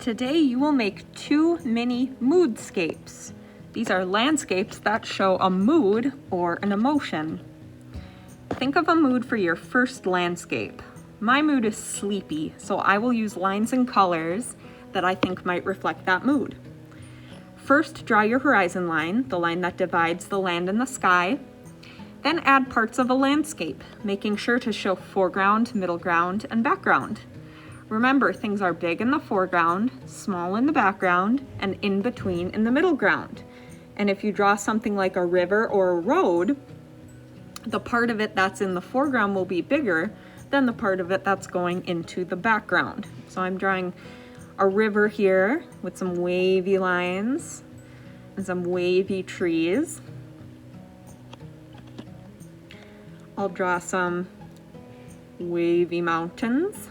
Today you will make 2 mini moodscapes. These are landscapes that show a mood or an emotion. Think of a mood for your first landscape. My mood is sleepy, so I will use lines and colors that I think might reflect that mood. First, draw your horizon line, the line that divides the land and the sky. Then add parts of a landscape, making sure to show foreground, middle ground, and background. Remember, things are big in the foreground, small in the background, and in between in the middle ground. And if you draw something like a river or a road, the part of it that's in the foreground will be bigger than the part of it that's going into the background. So I'm drawing a river here with some wavy lines and some wavy trees. I'll draw some wavy mountains.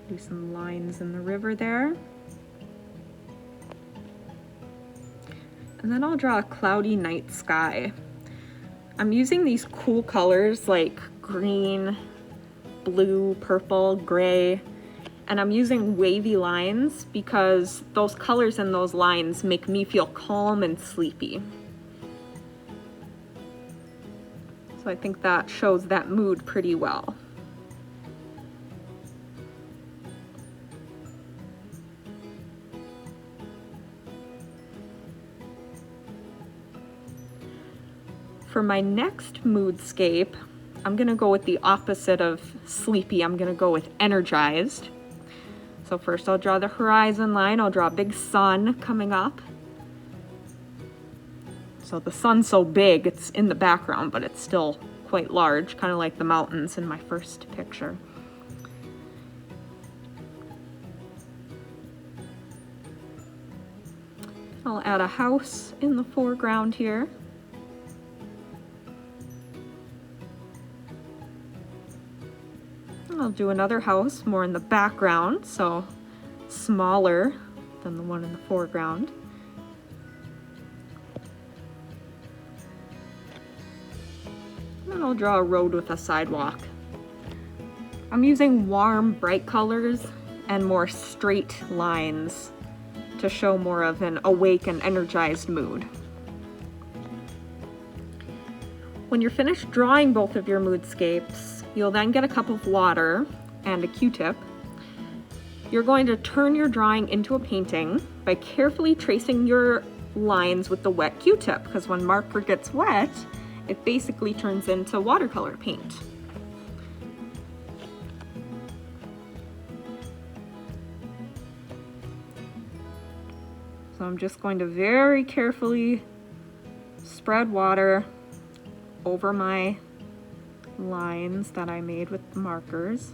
Do some lines in the river there. And then I'll draw a cloudy night sky. I'm using these cool colors like green, blue, purple, gray, and I'm using wavy lines because those colors and those lines make me feel calm and sleepy. So I think that shows that mood pretty well. For my next moodscape, I'm gonna go with the opposite of sleepy. I'm gonna go with energized. So first I'll draw the horizon line. I'll draw a big sun coming up. So the sun's so big, it's in the background, but it's still quite large, kind of like the mountains in my first picture. I'll add a house in the foreground here. I'll do another house more in the background, so smaller than the one in the foreground. And then I'll draw a road with a sidewalk. I'm using warm, bright colors and more straight lines to show more of an awake and energized mood. When you're finished drawing both of your moodscapes, you'll then get a cup of water and a Q-tip. You're going to turn your drawing into a painting by carefully tracing your lines with the wet Q-tip, because when marker gets wet, it basically turns into watercolor paint. So I'm just going to very carefully spread water over my lines that I made with the markers.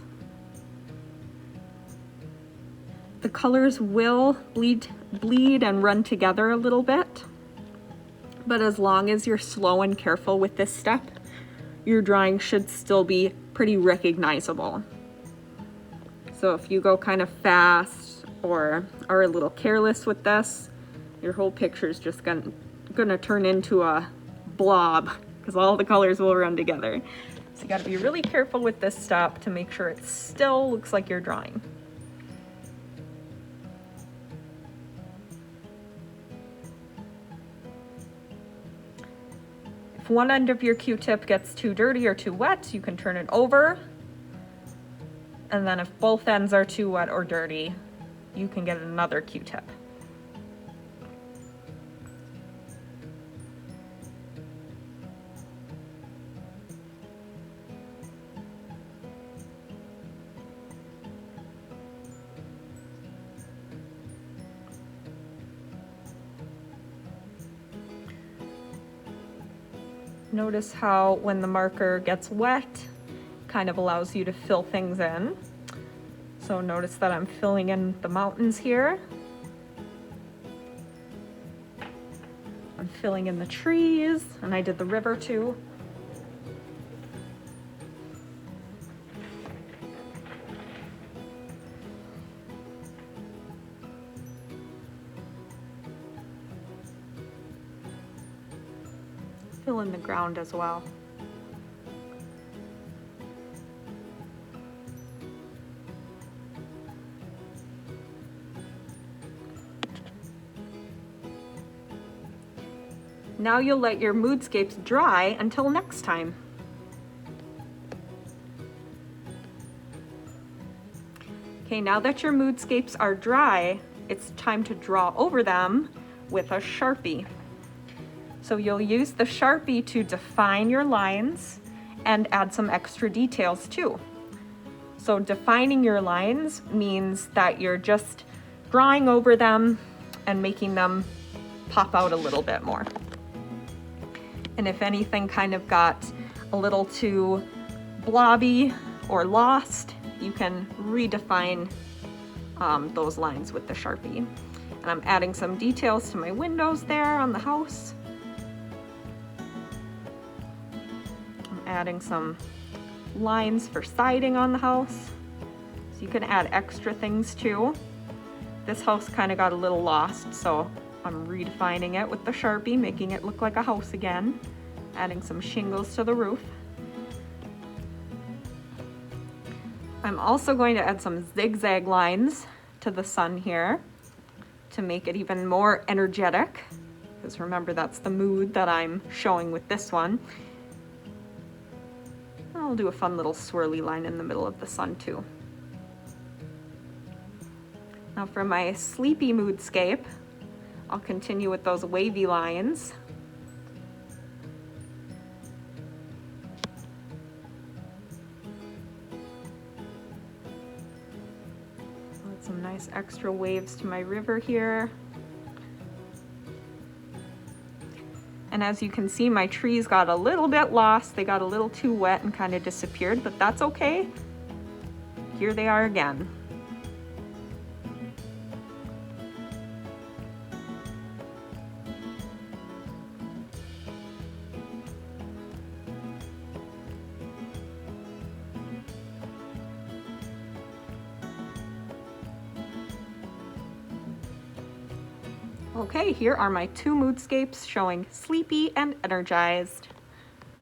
The colors will bleed and run together a little bit, but as long as you're slow and careful with this step, your drawing should still be pretty recognizable. So if you go kind of fast or are a little careless with this, your whole picture is just gonna turn into a blob because all the colors will run together. So you gotta be really careful with this step to make sure it still looks like you're drawing. If one end of your Q-tip gets too dirty or too wet, you can turn it over. And then if both ends are too wet or dirty, you can get another Q-tip. Notice how when the marker gets wet, kind of allows you to fill things in. So notice that I'm filling in the mountains here. I'm filling in the trees, and I did the river too. Fill in the ground as well. Now you'll let your Moodscapes dry until next time. Okay, now that your Moodscapes are dry, it's time to draw over them with a Sharpie. So you'll use the Sharpie to define your lines and add some extra details too. So defining your lines means that you're just drawing over them and making them pop out a little bit more. And if anything kind of got a little too blobby or lost, you can redefine those lines with the Sharpie. And I'm adding some details to my windows there on the house. I'm adding some lines for siding on the house. So you can add extra things too. This house kind of got a little lost, so I'm redefining it with the Sharpie, making it look like a house again. Adding some shingles to the roof. I'm also going to add some zigzag lines to the sun here to make it even more energetic, because remember, that's the mood that I'm showing with this one. I'll do a fun little swirly line in the middle of the sun too. Now for my sleepy Moodscape, I'll continue with those wavy lines. Add some nice extra waves to my river here. And as you can see, my trees got a little bit lost. They got a little too wet and kind of disappeared, but that's okay. Here they are again. Okay, here are my two Moodscapes showing sleepy and energized.